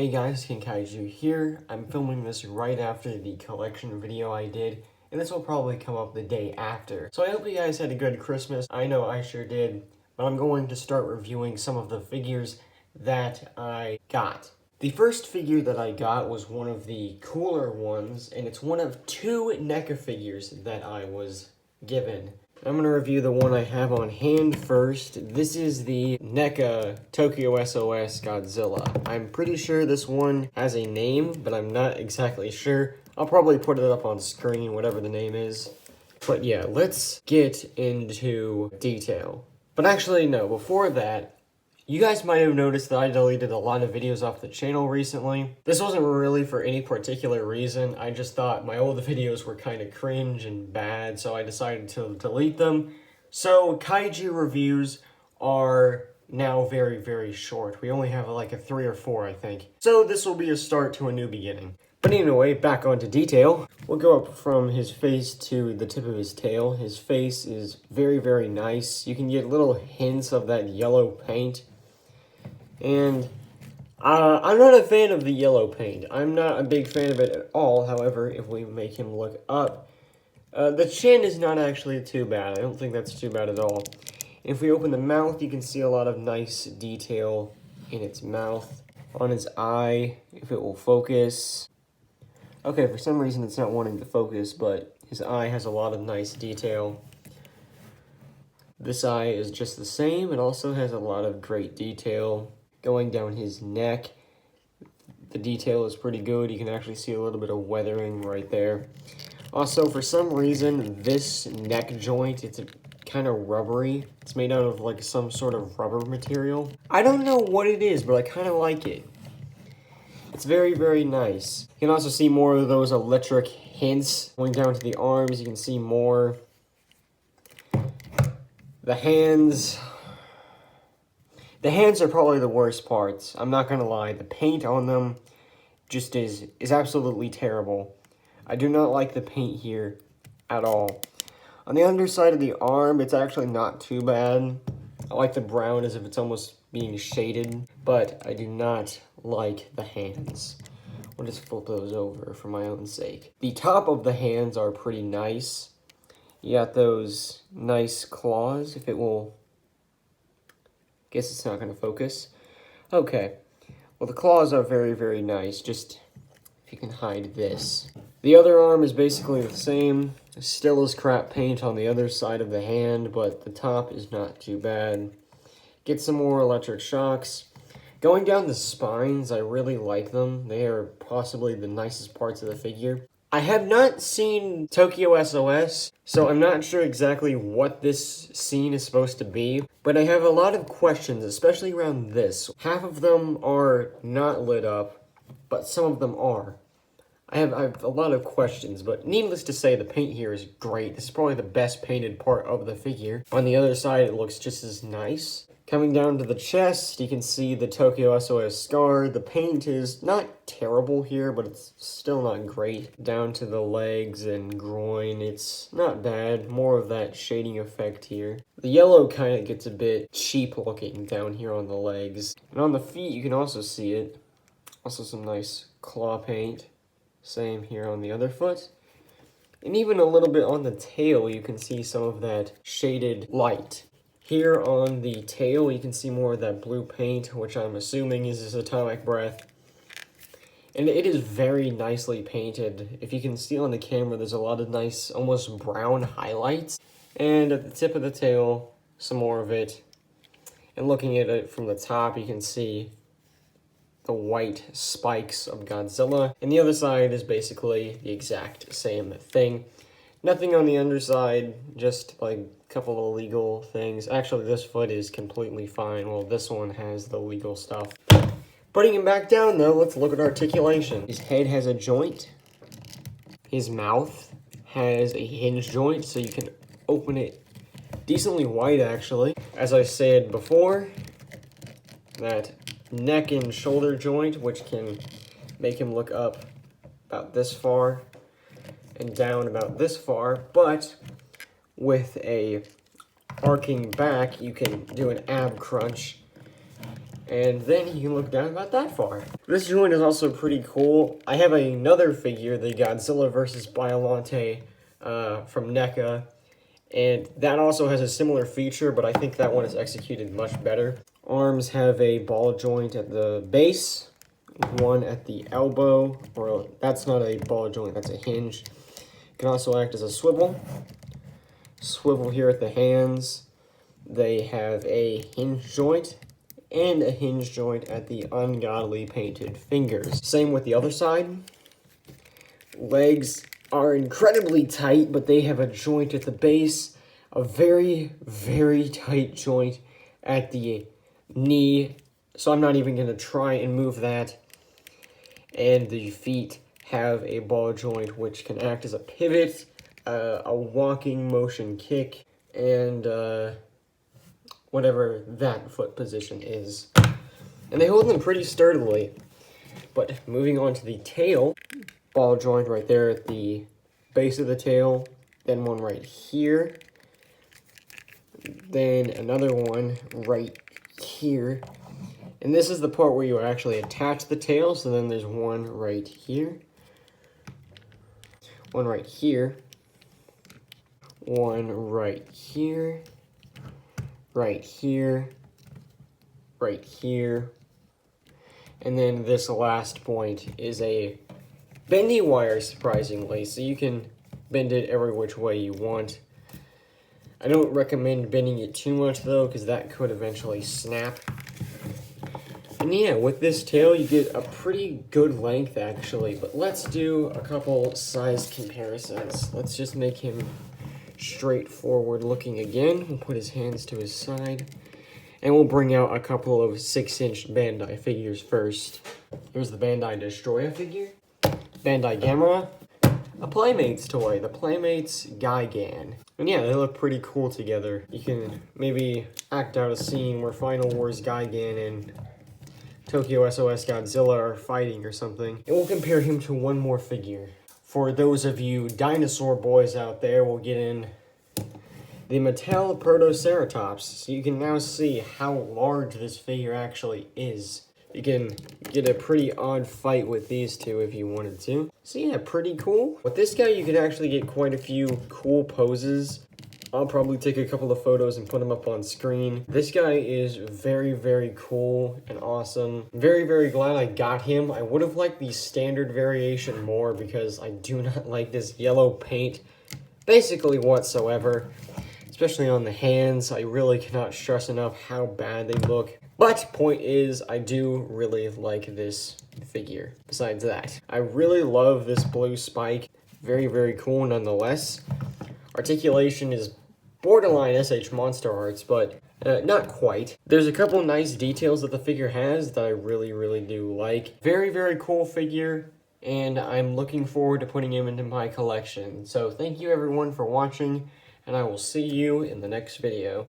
Hey guys, Kaiju here. I'm filming this right after the collection video I did, and this will probably come up the day after. So I hope you guys had a good Christmas. I know I sure did, but I'm going to start reviewing some of the figures that I got. The first figure that I got was one of the cooler ones, and it's one of two Neca figures that I was given. I'm going to review the one I have on hand first. This is the Neca Tokyo SOS Godzilla. I'm pretty sure this one has a name, but I'm not exactly sure. I'll probably put it up on screen, whatever the name is. But yeah, let's get into detail. But actually, no, before that, you guys might have noticed that I deleted a lot of videos off the channel recently. This wasn't really for any particular reason. I just thought my old videos were kind of cringe and bad, so I decided to delete them. So Kaiju reviews are now very, very short. We only have like a 3 or 4, I think. So this will be a start to a new beginning. But anyway, back onto detail. We'll go up from his face to the tip of his tail. His face is very, very nice. You can get little hints of that yellow paint. And I'm not a fan of the yellow paint. I'm not a big fan of it at all. However, if we make him look up, the chin is not actually too bad. I don't think that's too bad at all. If we open the mouth, you can see a lot of nice detail in its mouth. On his eye, if it will focus. Okay, for some reason it's not wanting to focus, but his eye has a lot of nice detail. This eye is just the same. It also has a lot of great detail. Going down his neck, the detail is pretty good. You can actually see a little bit of weathering right there. Also, for some reason, this neck joint, it's kind of rubbery. It's made out of like some sort of rubber material. I don't know what it is, but I kind of like it. It's very, very nice. You can also see more of those electric hints. Going down to the arms, you can see more. The hands are probably the worst parts. I'm not gonna lie. The paint on them just is absolutely terrible. I do not like the paint here at all. On the underside of the arm, it's actually not too bad. I like the brown as if it's almost being shaded, but I do not like the hands. We'll just flip those over for my own sake. The top of the hands are pretty nice. You got those nice claws, if it will... Guess it's not going to focus. Okay. Well, the claws are very, very nice. Just, if you can hide this. The other arm is basically the same. Still is crap paint on the other side of the hand, but the top is not too bad. Get some more electric shocks. Going down the spines, I really like them. They are possibly the nicest parts of the figure. I have not seen Tokyo SOS, so I'm not sure exactly what this scene is supposed to be, but I have a lot of questions, especially around this. Half of them are not lit up, but some of them are. I have a lot of questions, but needless to say, the paint here is great. This is probably the best painted part of the figure. On the other side, it looks just as nice. Coming down to the chest, you can see the Tokyo SOS scar. The paint is not terrible here, but it's still not great. Down to the legs and groin, it's not bad. More of that shading effect here. The yellow kind of gets a bit cheap looking down here on the legs. And on the feet, you can also see it. Also some nice claw paint. Same here on the other foot. And even a little bit on the tail, you can see some of that shaded light. Here on the tail, you can see more of that blue paint, which I'm assuming is his atomic breath. And it is very nicely painted. If you can see on the camera, there's a lot of nice, almost brown highlights. And at the tip of the tail, some more of it. And looking at it from the top, you can see the white spikes of Godzilla. And the other side is basically the exact same thing. Nothing on the underside, just like a couple of legal things. Actually, this foot is completely fine. Well, this one has the legal stuff. Putting him back down, though, let's look at articulation. His head has a joint. His mouth has a hinge joint, so you can open it decently wide, actually. As I said before, that neck and shoulder joint, which can make him look up about this far and down about this far, but with a arcing back, you can do an ab crunch And then he can look down about that far. This joint is also pretty cool. I have another figure, the Godzilla vs. Biollante from Neca. And that also has a similar feature, but I think that one is executed much better. Arms have a ball joint at the base, one at the elbow, or that's not a ball joint, that's a hinge. It can also act as a swivel. Swivel here at the hands. They have a hinge joint and a hinge joint at the ungodly painted fingers. Same with the other side. Legs are incredibly tight, but they have a joint at the base, a very, very tight joint at the knee, so I'm not even going to try and move that. And the feet have a ball joint which can act as a pivot, a walking motion kick, and whatever that foot position is. And they hold them pretty sturdily. But moving on to the tail, ball joint right there at the base of the tail, then one right here, then another one right here. And this is the part where you actually attach the tail, so then there's one right here, one right here, one right here, right here, right here, and then this last point is a bendy wire, surprisingly, so you can bend it every which way you want. I don't recommend bending it too much though, because that could eventually snap. And yeah, with this tail you get a pretty good length actually, but let's do a couple size comparisons. Let's just make him straightforward looking again. We'll put his hands to his side, and we'll bring out a couple of 6-inch Bandai figures first. Here's the Bandai Destroyer figure, Bandai Gamera, a Playmates toy, the Playmates Gigan. And yeah, they look pretty cool together. You can maybe act out a scene where Final Wars Gigan and Tokyo SOS Godzilla are fighting or something. And we'll compare him to one more figure. For those of you dinosaur boys out there, we'll get in the Mattel Protoceratops. So you can now see how large this figure actually is. You can get a pretty odd fight with these two if you wanted to. So yeah, pretty cool. With this guy, you can actually get quite a few cool poses. I'll probably take a couple of photos and put them up on screen. This guy is very, very cool and awesome. Very, very glad I got him. I would have liked the standard variation more because I do not like this yellow paint basically whatsoever. Especially on the hands. I really cannot stress enough how bad they look. But point is, I do really like this figure. Besides that, I really love this blue spike. Very, very cool nonetheless. Articulation is borderline SH Monster Arts, but not quite. There's a couple nice details that the figure has that I really, really do like. Very, very cool figure, and I'm looking forward to putting him into my collection. So thank you everyone for watching, and I will see you in the next video.